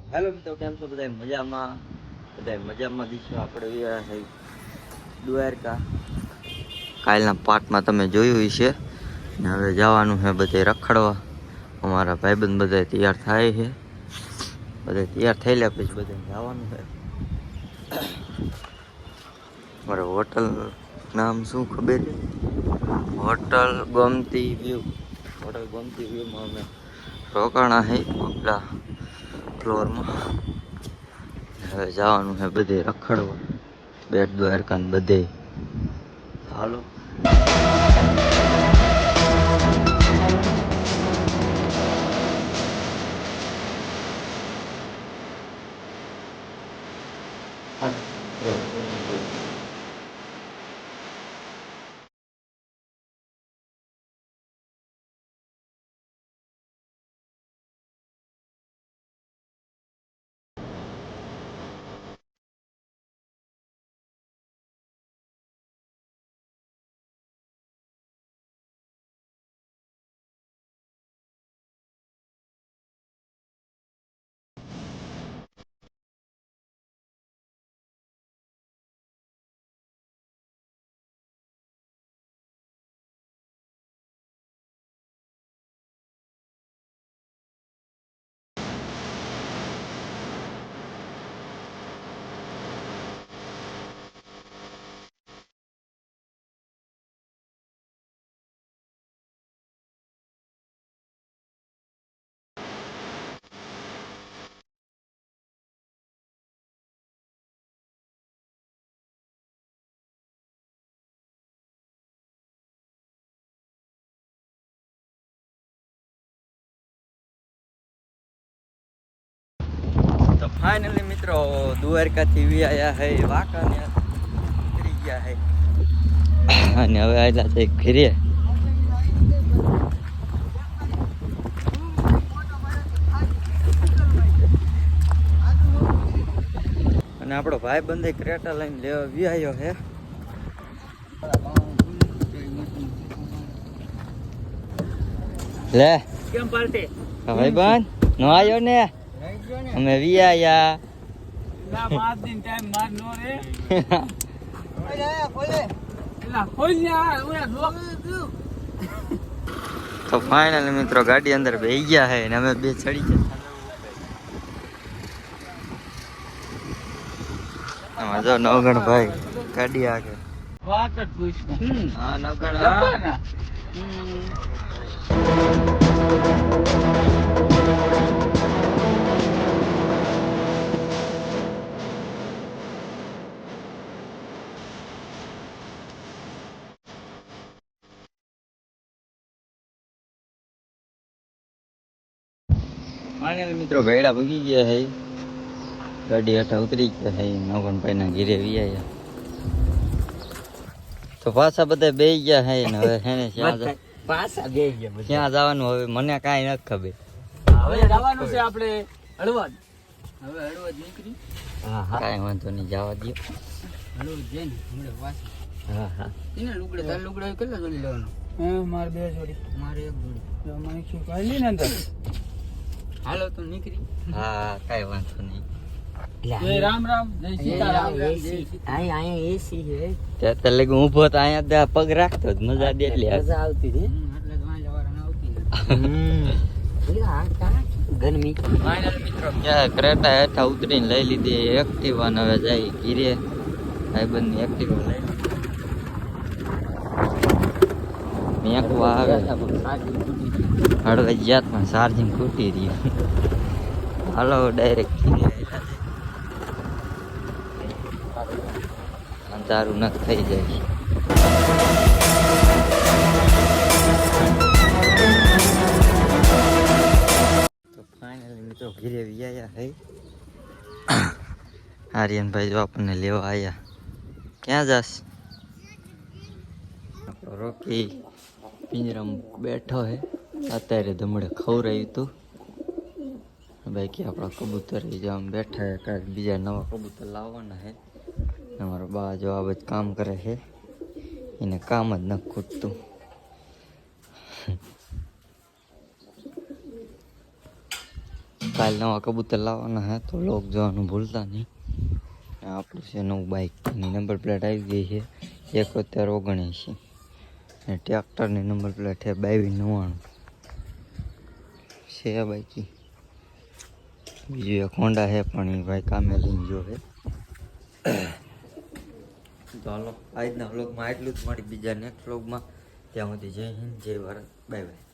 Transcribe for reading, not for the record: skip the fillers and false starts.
Hello મિત્રો, કેમ છો બધા? મજામાં? બધા મજામાં દીશો. આપણે ગયા છે દ્વારકા. કાલના પાર્ટમાં તમે જોયું છે ને હવે જવાનું છે બધે રખડવા. અમારા ભાઈબંધ બધા તૈયાર થાય છે, બધા તૈયાર થયેલા પછી બધા જવાનું છે. મારા હોટલ નામ શું ખબર છે? Hotel Gomti view. Hotel Gomti વ્યૂમાં અમે રોકાણા છે ઉપલા ફ્લોરમાં. હવે જવાનું છે બધે રખડવા, બેટ દ્વારકા ને બધે. હાલો. તો ફાઇનલી મિત્રો દ્વારકાથી વી આવ્યા હે વાંકાને ઉતરી ગયા હે અને હવે આવેલા છે ઘરે. અને આપણો ભાઈ બંધ ક્રેટા લઈને લેવા વી આવ્યો હે. લે કેમ પાર્ટી ભાઈ બંધ નો આવ્યો ને? અમે વી આવ્યા. ના 5 દિન ટાઈમ માર નો રે ખોલે એલા ખોલ યાર ઓયા લોક. તો ફાઇનલી મિત્રો ગાડી અંદર બેસી ગયા હે ને અમે બે ચડી ગયા. આમાં જો નવગણ ભાઈ ગાડી આગળ વાત જ પૂછ. હા નવગણ ફાઇનલ મિત્રો ભેડા ભૂગી ગયા હે. ગાડી હેઠા ઉતરી ગયા હે. નવગણભાઈ ના ઘીરે વી આવ્યા. તો પાછા બધા બેસી ગયા હે ને હવે હેને પાછા બે ગયા ક્યાં જવાનું હવે મને કાંઈ નથી ખબર. હવે જવાનું છે આપણે હળવદ. હવે હળવદ નીકળી. હા હા કાંઈ વાંધો નહીં, જવા દો. હળવદ જઈને હમણાં પાછા. હા હા એને લુગડા તાર લુગડા કેટલા જોડી લેવાનો? મારે 2 જોડી. મારે 1 જોડી. તો મને શું કાઢી ને અંદર. હાલો તો નીકળી. હા કાંઈ વાંધો નહીં. જય રામ રામ, જય સીતારામ. અહીંયા એસી છે. ત્યાં લગી ઊભો તો અહીંયા પગ રાખતો જ મજા દે એટલી મજા આવતી હતી. એટલે તો વાંચા વાળા આવતી નથી. ગરમી ફાઇનલ મિત્રો ક્યાં ક્રેટા હેઠા ઉતરીને લઈ લીધી એક્ટિવા ને હવે જાય ઘીરે. ભાઈબંધની એક્ટિવા લઈ મેકવા આવે હળવદ પણ ચાર્જિંગ ખૂટી રહ્યું. હાલો ડાયરેક્ટ ઘીરે અંધારું નખ થઈ જાય. તો ફાઇનલી મિત્રો ઘીરે વી આવ્યા હે. આર્યનભાઈ જો આપણને લેવા આવ્યા. ક્યાં જાસ? આપણો રોકી પિંજરામાં બેઠો હે. અત્યારે ધમડે ખવરાયું હતું. બાકી આપણા કબૂતર આમ બેઠા હે. કાંઈક બીજા નવા કબૂતર લાવવાના હે. અમારો બા જો આ બધું કામ કરે છે. એને કામ જ નથી ખૂટતું. કાલ નવા કબૂતર લાવવાના હે તો લોક જોવાનું ભૂલતા નહીં. આપણું છે નવું બાઇક, એની નંબર પ્લેટ આવી ગઈ છે 7179 અને ટ્રેક્ટરની નંબર પ્લેટ છે 2299 છે બાકી. બીજું એક હોન્ડા છે પણ એ ભાઈ કામે લઈને ગયો છે. તો હાલો આજના વ્લોગમાં એટલું જ, મળી બીજા નેક્સ્ટ વ્લોગમાં. ત્યાં સુધી જય હિન્દ, જય ભારત, બાય બાય.